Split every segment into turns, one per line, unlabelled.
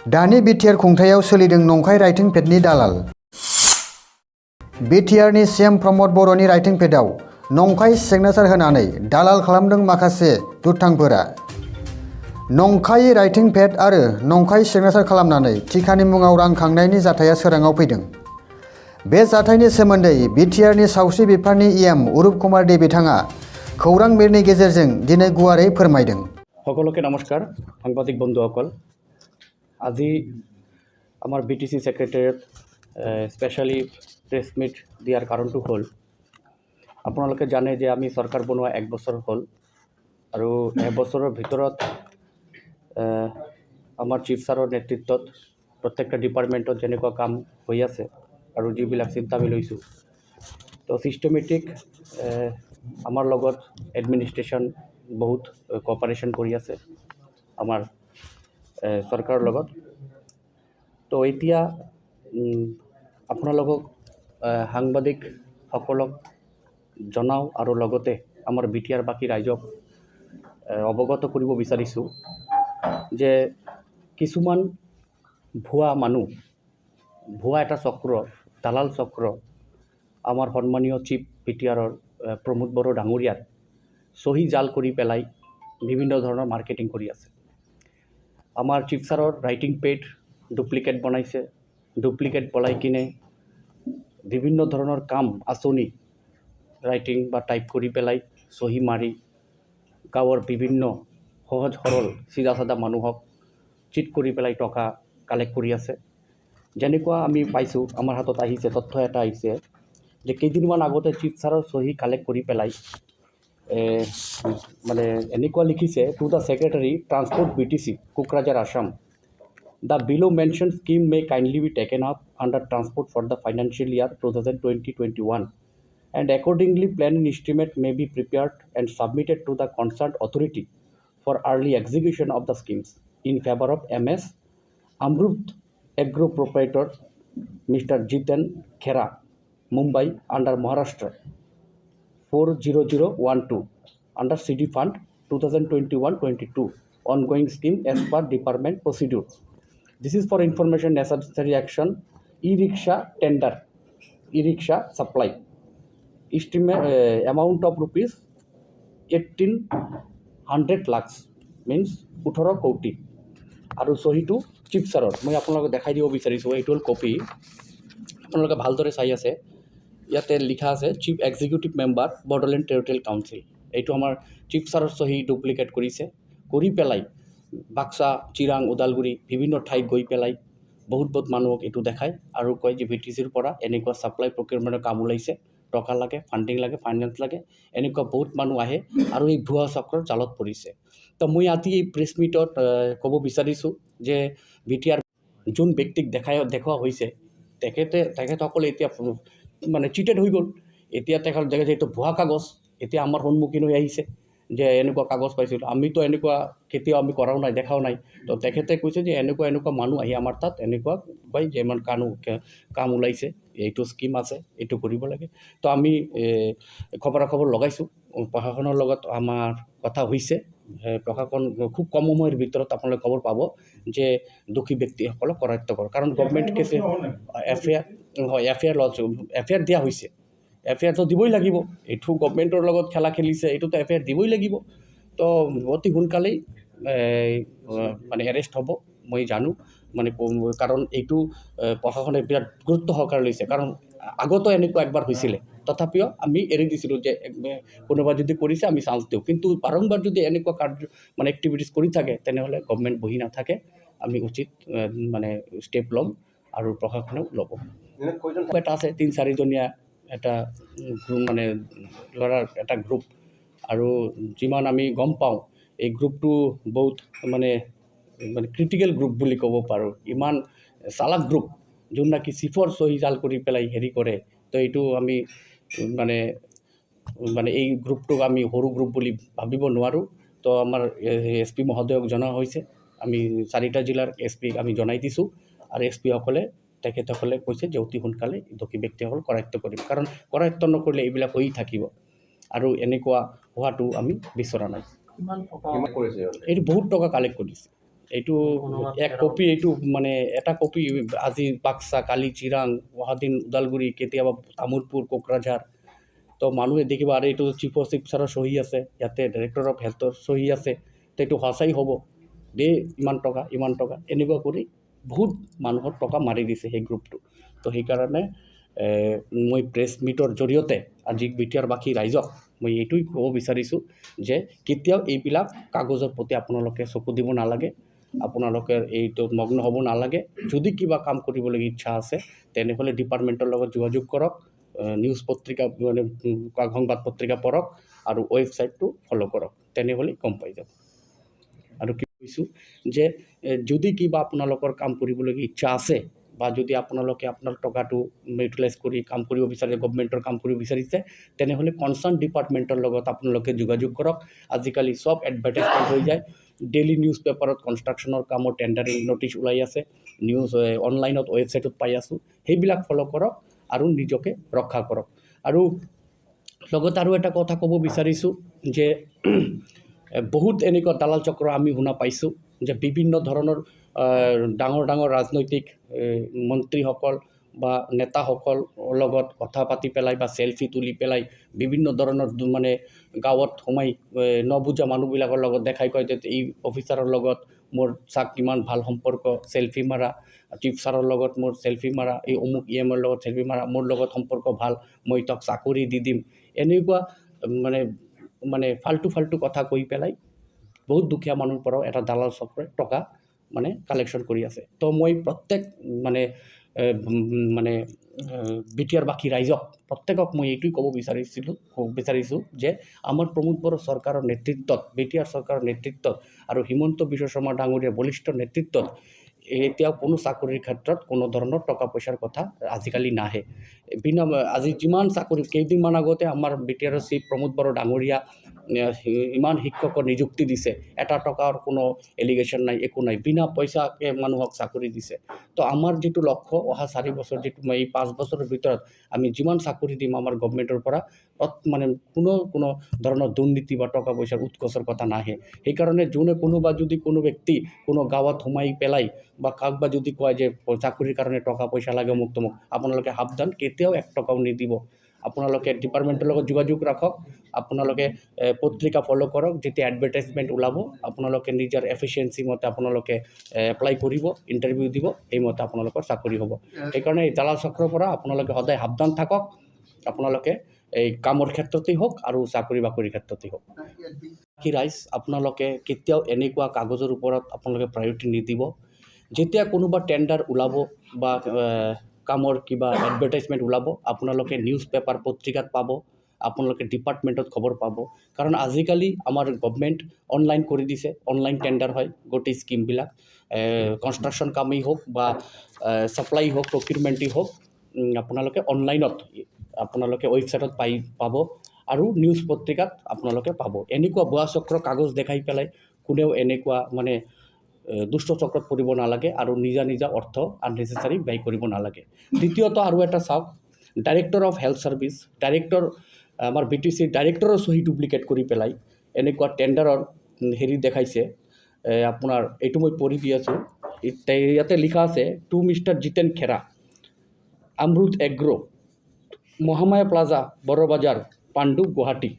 दानि बिटिआर खुंथायाव सोलिदों नंखाय राइटिं पेडनि दालाल। बिटिआरनि सीएम प्रमद बर'नि राइटिं पेडआव नंखाय सिगनेचार होनानै दालाल खालामदों माखासे दुथांफोरा। नंखाय राइटिं पेड आरो नंखाय सिगनेचार खालामनानै टिकानि मुङाव रां खांनायनि जाथाया सोराङाव फैदों। बे जाथायनि सोमोन्दै बिटिआरनि सावस्रि बिफाननि इएम अरुप कुमार दे बिथाङा खौरां मेलनि गेजेरजों दिनै गुवारै फोरमायदों।
সকলোকে নমস্কাৰ, সাংবাদিক বন্ধুসকল। আজি আমাৰ বিটিসি সেক্ৰেটাৰিয়েট স্পেশালি প্ৰেছ মিট দিয়াৰ কাৰণটো হ'ল, আপোনালোকে জানে যে আমি চৰকাৰ বনোৱা 1 বছৰ হ'ল আৰু 1 বছৰৰ ভিতৰত আমাৰ চিফ ছাৰৰ নেতৃত্বত প্ৰত্যেকটা ডিপাৰ্টমেণ্টত যেনেকুৱা কাম হৈ আছে আৰু যিবিলাক চিন্তা আমি লৈছোঁ, তো চিষ্টেমেটিক আমাৰ লগত এডমিনিষ্ট্ৰেশ্যন বহুত কোঅপাৰেশ্যন কৰি আছে আমাৰ চৰকাৰৰ লগত। তো এতিয়া আপোনালোকক সাংবাদিকসকলক জনাওঁ আৰু লগতে আমাৰ বিটিআৰ বাকী ৰাইজক অৱগত কৰিব বিচাৰিছোঁ যে কিছুমান ভুৱা মানুহ, ভুৱা এটা চক্ৰ, দালাল চক্ৰ আমাৰ সন্মানীয় চিফ বিটিআৰৰ প্ৰমোদ বড়ো ডাঙৰীয়াত সহি জাল কৰি পেলাই বিভিন্ন ধৰণৰ মাৰ্কেটিং কৰি আছে। আমাৰ চিফ ছাৰৰ ৰাইটিং পেড ডুপ্লিকেট বনাইছে, ডুপ্লিকেট বনাই কিনে বিভিন্ন ধৰণৰ কাম আঁচনি ৰাইটিং বা টাইপ কৰি পেলাই সহি মাৰি গাঁৱৰ বিভিন্ন সহজ সৰল চিধা চাধা মানুহক চিট কৰি পেলাই টকা কালেক্ট কৰি আছে। যেনেকুৱা আমি পাইছোঁ, আমাৰ হাতত আহিছে, তথ্য এটা আহিছে যে কেইদিনমান আগতে চিফ ছাৰৰ সহি কালেক্ট কৰি পেলাই মানে এনেকুৱা লিখিছে, to the secretary transport BTC Kokrajhar Assam, the below mention scheme may kindly be taken up under transport for the financial year 2020-21 and accordingly plan estimate may be prepared and submitted to the concerned authority for early execution of the schemes in favor of MS Amrut Agro Proprietor Mr. Jiten Khera, Mumbai under Maharashtra 40012 under CD Fund 2021-22 ongoing scheme as per department procedure. This is for information necessary action. E-rickshaw tender, e-rickshaw supply. Estimate amount of rupees 1800 lakhs means 18 কোটি আৰু সহিটো chief ছাৰৰ মই আপোনালোকক দেখাই দিব বিচাৰিছোঁ। এইটো হ'ল কপি, আপোনালোকে ভালদৰে চাই আছে। ইয়াতে লিখা আছে chief executive member Bodoland territorial council. এইটো আমাৰ চিফ ছাৰৰ সহি ডুপ্লিকেট কৰিছে, কৰি পেলাই বাক্সা, চিৰাং, ওদালগুৰি বিভিন্ন ঠাইত গৈ পেলাই বহুত মানুহক এইটো দেখায় আৰু কয় যে বিটিচিৰ পৰা এনেকুৱা ছাপ্লাই প্ৰকিউৰমেণ্টৰ কাম ওলাইছে, টকা লাগে, ফাণ্ডিং লাগে, ফাইনেন্স লাগে, এনেকুৱা বহুত মানুহ আহে আৰু এই ভুৱা চক্ৰৰ জালত পৰিছে। তো মই আজি এই প্ৰেছ মিটত ক'ব বিচাৰিছোঁ যে বিটিআৰ যোন ব্যক্তিক দেখুওৱা হৈছে তেখেতসকলে এতিয়া মানে চিটেড হৈ গ'ল। এতিয়া তেখেত এইটো ভুৱা কাগজ এতিয়া আমাৰ সন্মুখীন হৈ আহিছে যে এনেকুৱা কাগজ পাইছিলোঁ, আমিতো এনেকুৱা কেতিয়াও আমি কৰাও নাই, দেখাও নাই। তো তেখেতে কৈছে যে এনেকুৱা মানুহ আহি আমাৰ তাত এনেকুৱা কয় যে ইমান কাম ওলাইছে, এইটো স্কিম আছে, এইটো কৰিব লাগে। তো আমি খবৰ লগাইছোঁ, প্ৰশাসনৰ লগত আমাৰ কথা হৈছে। প্ৰশাসন খুব কম সময়ৰ ভিতৰত আপোনালোকে খবৰ পাব যে দোষী ব্যক্তিসকলক কৰায়ত্ব কৰক। কাৰণ গভৰ্ণমেণ্ট কেছে এফআইআৰ দিয়া হৈছে, এফআইআৰটো দিবই লাগিব। এইটো গভৰ্ণমেণ্টৰ লগত খেলা খেলিছে, এইটোতো এফআইআৰ দিবই লাগিব। তো অতি সোনকালেই মানে এৰেষ্ট হ'ব মই জানো, মানে কাৰণ এইটো প্ৰশাসনে বিৰাট গুৰুত্ব সহকাৰে লৈছে। কাৰণ আগতো এনেকুৱা একবাৰ হৈছিলে, তথাপিও আমি এৰি দিছিলোঁ যে কোনোবা যদি কৰিছে আমি চান্স দিওঁ। কিন্তু বাৰম্বাৰ যদি এনেকুৱা মানে এক্টিভিটিছ কৰি থাকে তেনেহ'লে গভৰ্ণমেণ্ট বহি নাথাকে, আমি উচিত মানে ষ্টেপ ল'ম আৰু প্ৰশাসনেও ল'ব। এটা আছে 3-4জনীয়া এটা মানে ল'ৰাৰ এটা গ্ৰুপ, আৰু যিমান আমি গম পাওঁ এই গ্ৰুপটো বহুত মানে ক্ৰিটিকেল গ্ৰুপ বুলি ক'ব পাৰোঁ। ইমান চালাক গ্ৰুপ, যোন নাকি চিফৰ সহি জাল কৰি পেলাই হেৰি কৰে। তো এইটো আমি মানে এই গ্ৰুপটোক আমি সৰু গ্ৰুপ বুলি ভাবিব নোৱাৰোঁ। তো আমাৰ SP মহোদয়ক জনোৱা হৈছে, আমি 4টা জিলাৰ SP আমি জনাই দিছোঁ আৰু SP সকলে তেখেতসকলে কৈছে যে অতি সোনকালে দোষী ব্যক্তিসকল কৰায়ত্ব কৰিম। কাৰণ কৰায়ত্ব নকৰিলে এইবিলাক হৈ থাকিব আৰু এনেকুৱা হোৱাটো আমি বিচৰা নাই। এইটো বহুত টকা কালেক্ট কৰিছে, এইটো এক কপি, এইটো মানে এটা কপি আজি বাক্সা, কালি চিৰাং, অহাদিন ওদালগুৰি, কেতিয়াবা তামোলপুৰ, কোকৰাঝাৰ। তো মানুহে দেখিব আৰু এইটো চিফ ছাৰৰ চহী আছে, ইয়াতে ডাইৰেক্টৰ অফ হেল্থৰ চহী আছে, তো এইটো সঁচাই হ'ব দেই, ইমান টকা এনেকুৱা কৰি বহুত মানুহৰ টকা মাৰি দিছে সেই গ্ৰুপটো। তো সেইকাৰণে মই প্ৰেছ মিটৰ জৰিয়তে আজি বিটিয়াৰবাসী ৰাইজক মই এইটোৱে ক'ব বিচাৰিছোঁ যে কেতিয়াও এইবিলাক কাগজৰ প্ৰতি আপোনালোকে চকু দিব নালাগে, আপোনালোকে এইটো মগ্ন হ'ব নালাগে। যদি কিবা কাম কৰিবলগীয়া ইচ্ছা আছে তেনেহ'লে ডিপাৰ্টমেণ্টৰ লগত যোগাযোগ কৰক, নিউজ পত্ৰিকা মানে সংবাদ পত্ৰিকা পঢ়ক আৰু ৱেবছাইটটো ফ'ল' কৰক, তেনেহ'লে গম পাই যাব। আৰু কি কৈছোঁ যে যদি কিবা আপোনালোকৰ কাম কৰিবলগীয়া ইচ্ছা আছে বা যদি আপোনালোকে আপোনাৰ টকাটো ইউটিলাইজ কৰি কাম কৰিব বিচাৰে, গভমেণ্টৰ কাম কৰিব বিচাৰিছে, তেনেহ'লে কনচাৰ্ণ ডিপাৰ্টমেণ্টৰ লগত আপোনালোকে যোগাযোগ কৰক। আজিকালি চব এডভাৰটাইজমেণ্ট হৈ যায়, ডেইলি নিউজ পেপাৰত কনষ্ট্ৰাকশ্যনৰ কামৰ টেণ্ডাৰিং নটিচ ওলাই আছে, নিউজ অনলাইনত ৱেবছাইটত পাই আছোঁ, সেইবিলাক ফ'ল' কৰক আৰু নিজকে ৰক্ষা কৰক। আৰু লগত আৰু এটা কথা ক'ব বিচাৰিছোঁ যে বহুত এনেকুৱা দালাল চক্ৰ আমি শুনা পাইছোঁ যে বিভিন্ন ধৰণৰ ডাঙৰ ডাঙৰ ৰাজনৈতিক মন্ত্ৰীসকল বা নেতাসকল লগত কথা পাতি পেলাই বা চেলফি তুলি পেলাই বিভিন্ন ধৰণৰ মানে গাঁৱত সোমাই নবুজা মানুহবিলাকৰ লগত দেখাই কয় যে এই অফিচাৰৰ লগত মোৰ চাক কিমান ভাল সম্পৰ্ক, চেলফি মাৰা, চিফ ছাৰৰ লগত মোৰ চেলফি মাৰা, এই অমুক EMৰ লগত চেলফি মাৰা, মোৰ লগত সম্পৰ্ক ভাল, মই তাক চাকৰি দি দিম, এনেকুৱা মানে ফাল্টু কথা কৈ পেলাই বহুত দুখীয়া মানুহৰ পৰাও এটা দালাল চক্ৰই টকা মানে কালেকশ্যন কৰি আছে। তো মই প্ৰত্যেক মানে বিটিয়াৰবাসী ৰাইজক প্ৰত্যেকক মই এইটোৱে ক'ব বিচাৰিছোঁ যে আমাৰ প্ৰমোদ বড়ো চৰকাৰৰ নেতৃত্বত, বিটিআৰ চৰকাৰৰ নেতৃত্বত আৰু হিমন্ত বিশ্ব শৰ্মা ডাঙৰীয়াৰ বলিষ্ঠ নেতৃত্বত এতিয়াও কোনো চাকৰিৰ ক্ষেত্ৰত কোনো ধৰণৰ টকা পইচাৰ কথা আজিকালি নাহে। আজি যিমান চাকৰি, কেইদিনমান আগতে আমাৰ বিটিআৰৰ চিফ প্ৰমোদ বড়ো ডাঙৰীয়া ইমান শিক্ষকৰ নিযুক্তি দিছে, এটা টকাৰ কোনো এলিগেশ্যন নাই, একো নাই, বিনা পইচাকে মানুহক চাকৰি দিছে। তো আমাৰ যিটো লক্ষ্য অহা 4 বছৰ, যিটো এই 5 বছৰৰ ভিতৰত আমি যিমান চাকৰি দিম আমাৰ গভমেণ্টৰ পৰা মানে কোনো ধৰণৰ দুৰ্নীতি বা টকা পইচাৰ উৎকোচৰ কথা নাহে। সেইকাৰণে কোনো ব্যক্তি কোনো গাঁৱত সোমাই পেলাই বা কাৰোবাক যদি কয় যে চাকৰিৰ কাৰণে টকা পইচা লাগে অমুক তমুক, আপোনালোকে সাৱধান, কেতিয়াও 1 টকাও নিদিব। আপোনালোকে ডিপাৰ্টমেণ্টৰ লগত যোগাযোগ ৰাখক, আপোনালোকে পত্ৰিকা ফ'ল' কৰক, যেতিয়া এডভাৰটাইজমেণ্ট ওলাব আপোনালোকে নিজৰ এফিচিয়েঞ্চি মতে আপোনালোকে এপ্লাই কৰিব, ইণ্টাৰভিউ দিব, সেইমতে আপোনালোকৰ চাকৰি হ'ব। সেইকাৰণে এই দালাল চক্ৰৰ পৰা আপোনালোকে সদায় সাৱধান থাকক, আপোনালোকে এই কামৰ ক্ষেত্ৰতেই হওক আৰু চাকৰি বাকৰিৰ ক্ষেত্ৰতেই হওক। ৰাইজ আপোনালোকে কেতিয়াও এনেকুৱা কাগজৰ ওপৰত আপোনালোকে প্ৰায়ৰিটি নিদিব। যেতিয়া কোনোবা টেণ্ডাৰ ওলাব বা কামৰ কিবা এডভাৰটাইজমেণ্ট ওলাব, আপোনালোকে নিউজ পেপাৰ পত্ৰিকাত পাব, আপোনালোকে ডিপাৰ্টমেণ্টত খবৰ পাব। কাৰণ আজিকালি আমাৰ গভমেণ্ট অনলাইন কৰি দিছে, অনলাইন টেণ্ডাৰ হয় গোটেই স্কিমবিলাক, কনষ্ট্ৰাকশ্যন কামেই হওক বা ছাপ্লাই হওক, প্ৰকিউৰমেণ্টেই হওক, আপোনালোকে অনলাইনত আপোনালোকে ৱেবছাইটত পাব আৰু নিউজ পত্ৰিকাত আপোনালোকে পাব। এনেকুৱা ভুৱা চক্ৰ কাগজ দেখাই পেলাই কোনেও এনেকুৱা মানে দুষ্ট চক্ৰত পৰিব নালাগে আৰু নিজা অৰ্থ আননেচেচাৰী ব্যয় কৰিব নালাগে। দ্বিতীয়ত আৰু এটা চাওক, ডাইৰেক্টৰ অফ হেল্থ ছাৰ্ভিচ, আমাৰ BTC ডাইৰেক্টৰৰ চহী ডুপ্লিকেট কৰি পেলাই এনেকুৱা টেণ্ডাৰৰ দেখাইছে। আপোনাৰ এইটো মই পঢ়ি দি আছোঁ, ইয়াতে লিখা আছে টু মিষ্টাৰ জিতেন খেৰা, অমৃত এগ্ৰো, মহামায়া প্লাজা, বড়বাজাৰ, পাণ্ডু, গুৱাহাটী।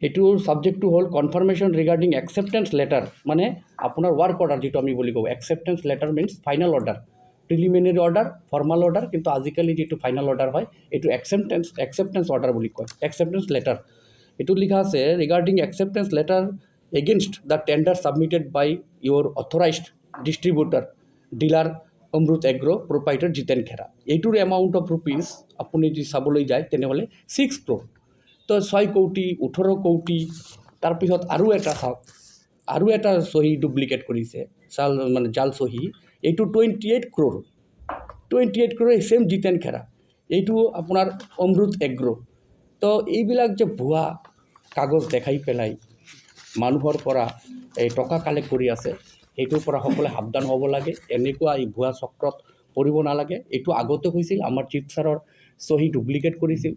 এইটোৰ ছাবজেক্টটো হ'ল কনফাৰ্মেশ্যন ৰিগাৰ্ডিং একচেপ্টেঞ্চ লেটাৰ, মানে আপোনাৰ ৱাৰ্ক অৰ্ডাৰ যিটো আমি বুলি কওঁ। Acceptance letter means final order, preliminary order, formal order, কিন্তু আজিকালি যিটো ফাইনেল অৰ্ডাৰ হয় এইটো একচেপ্টেঞ্চ অৰ্ডাৰ বুলি কয়, একচেপ্টেঞ্চ লেটাৰ। এইটো লিখা আছে regarding acceptance letter against the tender submitted by your authorized distributor dealer Amrit Agro proprietor Jiten Khera. এইটোৰ এমাউণ্ট অফ ৰুপিজ আপুনি যদি চাবলৈ যায় তেনেহ'লে 6 crore। তো 6 কোটি 18 কোটি। তাৰপিছত আৰু এটা চাওক, আৰু এটা চহী ডুপ্লিকেট কৰিছে, জাল চহী, এইটো 28 crore, 28 crore ছেম জিতেন খেৰা, এইটো আপোনাৰ অমৃত এগ্ৰো। তো এইবিলাক যে ভুৱা কাগজ দেখাই পেলাই মানুহৰ পৰা এই টকা কালেক্ট কৰি আছে, সেইটোৰ পৰা সকলোৱে সাৱধান হ'ব লাগে। এনেকুৱা এই ভুৱা চক্ৰত পৰিব নালাগে। এইটো আগতে হৈছিল, আমাৰ চিফ ছাৰৰ চহী ডুপ্লিকেট কৰিছিল,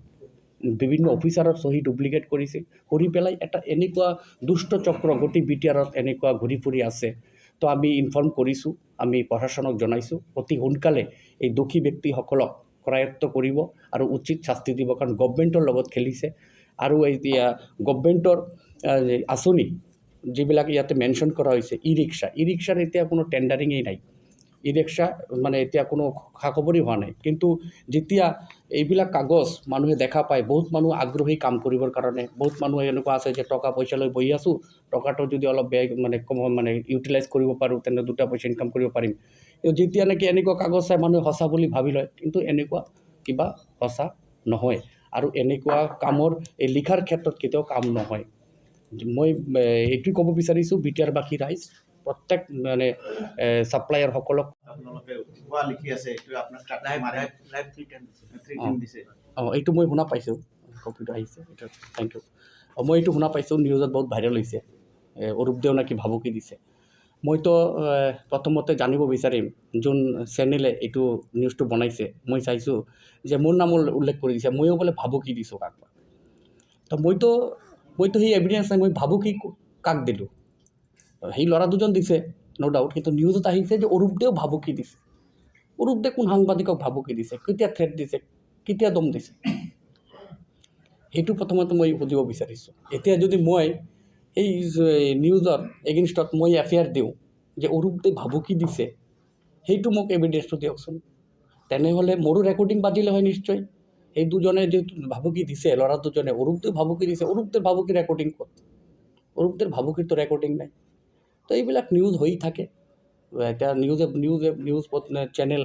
বিভিন্ন অফিচাৰৰ চহী ডুপ্লিকেট কৰিছিল, কৰি পেলাই এটা এনেকুৱা দুষ্ট চক্ৰ গোটেই বিটিআৰত এনেকুৱা ঘূৰি ফুৰি আছে। তো আমি ইনফৰ্ম কৰিছোঁ, আমি প্ৰশাসনক জনাইছোঁ অতি সোনকালে এই দোষী ব্যক্তিসকলক কৰায়ত্ব কৰিব আৰু উচিত শাস্তি দিব, কাৰণ গভৰ্ণমেণ্টৰ লগত খেলিছে। আৰু এতিয়া গভৰ্ণমেণ্টৰ আঁচনি যিবিলাক ইয়াতে মেনশ্যন কৰা হৈছে, ই ৰিক্সাৰ এতিয়া কোনো টেণ্ডাৰিঙেই নাই। ই ৰিক্সা মানে এতিয়া কোনো খা খবৰেই হোৱা নাই। কিন্তু যেতিয়া এইবিলাক কাগজ মানুহে দেখা পায়, বহুত মানুহ আগ্ৰহী কাম কৰিবৰ কাৰণে। বহুত মানুহ এনেকুৱা আছে যে টকা পইচা লৈ বহি আছোঁ, টকাটো যদি অলপ মানে ইউটিলাইজ কৰিব পাৰোঁ, তেনে 2 পইচা ইনকাম কৰিব পাৰিম। যেতিয়া নেকি এনেকুৱা কাগজ চাই মানুহে সঁচা বুলি ভাবি লয়, কিন্তু এনেকুৱা কিবা সঁচা নহয়। আৰু এনেকুৱা কামৰ এই লিখাৰ ক্ষেত্ৰত কেতিয়াও কাম নহয়। মই এইটোৱে ক'ব বিচাৰিছোঁ বিটিআৰবাসী ৰাইজ, প্ৰত্যেক মানে ছাপ্লায়াৰসকলক। এইটো মই শুনা পাইছোঁ, কপিটো আহিছে, এইটো থেংক ইউ। মই এইটো শুনা পাইছোঁ, নিউজত বহুত ভাইৰেল হৈছে, অৰূপদেও নাকি ভাবুকি দিছে। মইতো প্ৰথমতে জানিব বিচাৰিম যোন চেনেলে এইটো নিউজটো বনাইছে। মই চাইছোঁ যে মোৰ নাম উল্লেখ কৰি দিছে, ময়ো বোলে ভাবুকি দিছোঁ কাৰোবাক। তো মইতো সেই এভিডেঞ্চ নাই, মই ভাবুকি কাক দিলোঁ। সেই ল'ৰা দুজন দিছে ন' ডাউট, কিন্তু নিউজত আহিছে যে অৰূপদেও ভাবুকি দিছে। অৰূপদে কোন সাংবাদিকক ভাবুকি দিছে, কেতিয়া থ্ৰেট দিছে, কেতিয়া দম দিছে, সেইটো প্ৰথমতে মই সুধিব বিচাৰিছোঁ। এতিয়া যদি মই এই নিউজৰ এগেইনষ্টত মই এফআইআৰ দিওঁ যে অৰূপদে ভাবুকি দিছে, সেইটো মোক এভিডেঞ্চটো দিয়কচোন। তেনেহ'লে মোৰো ৰেকৰ্ডিং বাজিলে হয় নিশ্চয়। এই দুজনে যে ভাবুকি দিছে, ল'ৰা দুজনে অৰূপদেও ভাবুকি দিছে, অৰূপদেৰ ভাবুকি ৰেকৰ্ডিং ক'ত? অৰূপদেৰ ভাবুকিৰতো ৰেকৰ্ডিং নাই। তো এইবিলাক নিউজ হৈ থাকে। এতিয়া নিউজ চেনেল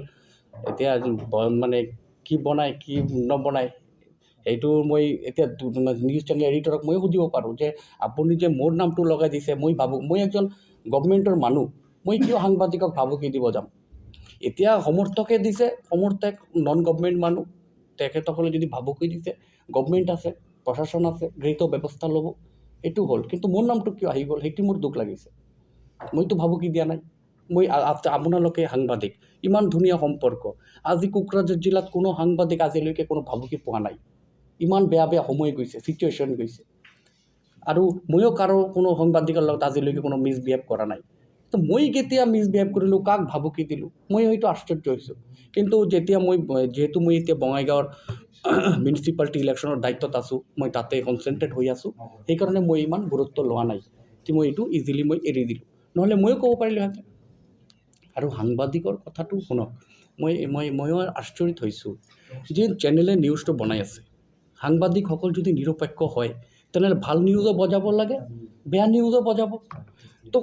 এতিয়া মানে কি বনায় কি নবনায়, এইটো মই এতিয়া নিউজ চেনেল এডিটৰক ময়ো সুধিব পাৰোঁ যে আপুনি যে মোৰ নামটো লগাই দিছে, মই এজন গভৰ্ণমেণ্টৰ মানুহ, মই কিয় সাংবাদিকক ভাবুকি দিব যাম? এতিয়া সমৰ্থকে দিছে, সমৰ্থক নন গভৰ্ণমেণ্ট মানুহ, তেখেতসকলে যদি ভাবুকি দিছে, গভৰ্ণমেণ্ট আছে, প্ৰশাসন আছে, গৃহীত ব্যৱস্থা ল'ব, এইটো হ'ল। কিন্তু মোৰ নামটো কিয় আহি গ'ল, সেইটো মোৰ দুখ লাগিছে। মইতো ভাবুকি দিয়া নাই। আপোনালোকে সাংবাদিক, ইমান ধুনীয়া সম্পৰ্ক। আজি কোকৰাঝাৰ জিলাত কোনো সাংবাদিক আজিলৈকে কোনো ভাবুকি পোৱা নাই। ইমান বেয়া সময় গৈছে, চিটুৱেশ্যন গৈছে। আৰু ময়ো কোনো সাংবাদিকৰ লগত আজিলৈকে কোনো মিছবিহেভ কৰা নাই। তো মই কেতিয়া মিছবিহেভ কৰিলোঁ, কাক ভাবুকি দিলোঁ, মই হয়তো আশ্চৰ্য হৈছোঁ। কিন্তু যিহেতু মই এতিয়া বঙাইগাঁৱৰ মিউনিচিপালিটি ইলেকশ্যনৰ দায়িত্বত আছোঁ, মই তাতে কনচেনট্ৰেট হৈ আছোঁ, সেইকাৰণে মই ইমান গুৰুত্ব লোৱা নাই। মই এইটো ইজিলি এৰি দিলোঁ, নহ'লে ময়ো ক'ব পাৰিলোঁহেঁতেন। আৰু সাংবাদিকৰ কথাটো শুনক, ময়ো আচৰিত হৈছোঁ যে চেনেলে নিউজটো বনাই আছে। সাংবাদিকসকল যদি নিৰপেক্ষ হয়, তেনেহ'লে ভাল নিউজো বজাব লাগে, বেয়া নিউজো বজাব। তো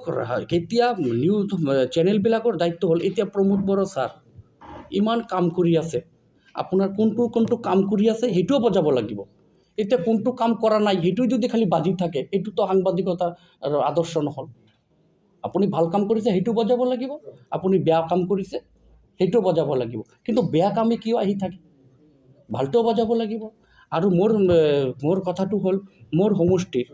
কেতিয়া নিউজ চেনেলবিলাকৰ দায়িত্ব হ'ল, এতিয়া প্ৰমোদ বড়ো ছাৰ ইমান কাম কৰি আছে, আপোনাৰ কোনটো কাম কৰি আছে সেইটোও বজাব লাগিব। এতিয়া কোনটো কাম কৰা নাই সেইটো যদি খালি বাজি থাকে, এইটোতো সাংবাদিকতাৰ আদৰ্শ নহ'ল। আপুনি ভাল কাম কৰিছে সেইটো বজাব লাগিব, আপুনি বেয়া কাম কৰিছে সেইটো বজাব লাগিব। কিন্তু বেয়া কামে কিয় আহি থাকে, ভালটোও বজাব লাগিব। আৰু মোৰ কথাটো হ'ল, মোৰ সমষ্টিৰ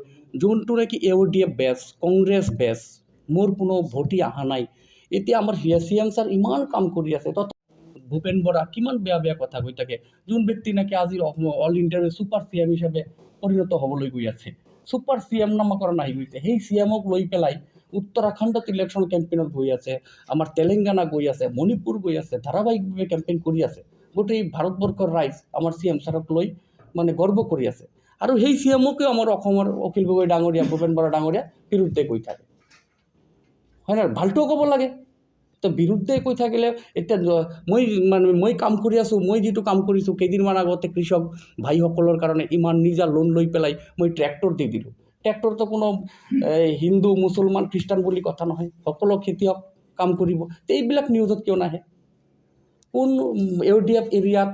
যোনটো নেকি AODF বেচ, কংগ্ৰেছ বেচ, মোৰ কোনো ভোটী অহা নাই। এতিয়া আমাৰ CM ছাৰ ইমান কাম কৰি আছে, ভূপেন বৰা কিমান বেয়া কথা কৈ থাকে। যোন ব্যক্তি নেকি আজি অল ইণ্ডিয়াৰ ছুপাৰ CM হিচাপে পৰিণত হ'বলৈ গৈ আছে, ছুপাৰ CM নামকৰণ আহি গৈছে, সেই CMক লৈ পেলাই উত্তৰাখণ্ডত ইলেকশ্যন কেম্পেইনত গৈ আছে, আমাৰ তেলেংগানা গৈ আছে, মণিপুৰ গৈ আছে, ধাৰাবাহিকভাৱে কেম্পেইন কৰি আছে। গোটেই ভাৰতবৰ্ষৰ ৰাইজ আমাৰ CM ছাৰক লৈ মানে গৰ্ব কৰি আছে। আৰু সেই CMকেও আমাৰ অসমৰ অখিল গগৈ ডাঙৰীয়া, ভূপেন বৰা ডাঙৰীয়া বিৰুদ্ধে কৈ থাকে, হয় নহয়? ভালটোও ক'ব লাগে। তো বিৰুদ্ধে কৈ থাকিলে এতিয়া মই কাম কৰি আছোঁ, মই যিটো কাম কৰিছোঁ, কেইদিনমান আগতে কৃষক ভাইসকলৰ কাৰণে ইমান নিজা লোন লৈ পেলাই মই ট্ৰেক্টৰ দি দিলোঁ। ট্ৰেক্টৰটো কোনো হিন্দু, মুছলমান, খ্ৰীষ্টান বুলি কথা নহয়, সকলো খেতিয়ক কাম কৰিব। এইবিলাক নিউজত কিয় নাহে? কোন AODF এৰিয়াত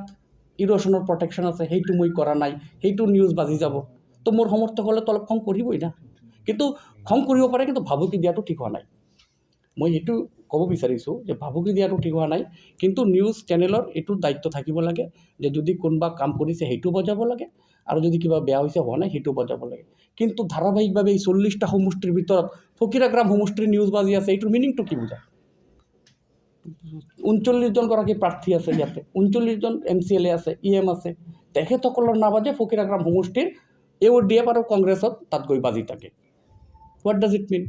ইৰ'শ্যনৰ প্ৰটেকশ্যন আছে, সেইটো মই কৰা নাই, সেইটো নিউজ বাজি যাব। তো মোৰ সমৰ্থকসকলেতো অলপ খং কৰিবই না। কিন্তু খং কৰিব পাৰে, কিন্তু ভাবুকি দিয়াটো ঠিক হোৱা নাই। মই সেইটো ক'ব বিচাৰিছোঁ যে ভাবুকি দিয়াটো ঠিক হোৱা নাই। কিন্তু নিউজ চেনেলৰ এইটো দায়িত্ব থাকিব লাগে যে যদি কোনোবা কাম কৰিছে সেইটো বজাব লাগে, আৰু যদি কিবা বেয়া হৈছে হোৱা নাই সেইটো বজাব লাগে। কিন্তু ধাৰাবাহিকভাৱে এই 40টা সমষ্টিৰ ভিতৰত ফকীৰাগ্ৰাম সমষ্টিৰ নিউজ বাজি আছে, এইটোৰ মিনিংটো কি বুজায়? 39জনগৰাকী প্ৰাৰ্থী আছে ইয়াতে, 39জন MCLA আছে, EM আছে, তেখেতসকলৰ নাবাজে ফকীৰাগ্ৰাম সমষ্টিৰ AODF আৰু কংগ্ৰেছত তাত গৈ বাজি থাকে। হোৱাট ডাজ ইট মিন?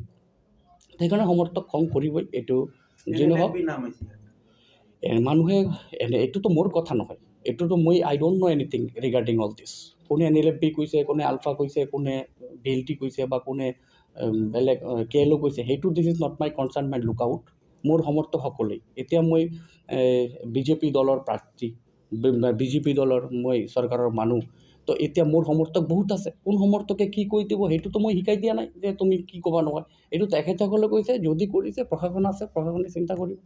সেইকাৰণে সমৰ্থক খং কৰিবই। এইটো যি নহওক মানুহে এইটোতো মোৰ কথা নহয়, এইটোতো I don't know' anything regarding all this. কোনে NLFB কৈছে, কোনে আলফা কৈছে, কোনে BLT কৈছে বা কোনে বেলেগ KLO কৈছে, সেইটো this is not my concerned, my look out. মোৰ সমৰ্থকসকলেই এতিয়া মই BJP দলৰ প্ৰাৰ্থী, BJP দলৰ মই চৰকাৰৰ মানুহ, তো এতিয়া মোৰ সমৰ্থক বহুত আছে। কোন সমৰ্থকে কি কৈ দিব সেইটোতো মই শিকাই দিয়া নাই যে তুমি কি ক'বা নহয়। এইটো তেখেতসকলে কৈছে, যদি কৰিছে প্ৰশাসন আছে, প্ৰশাসনে চিন্তা কৰিব।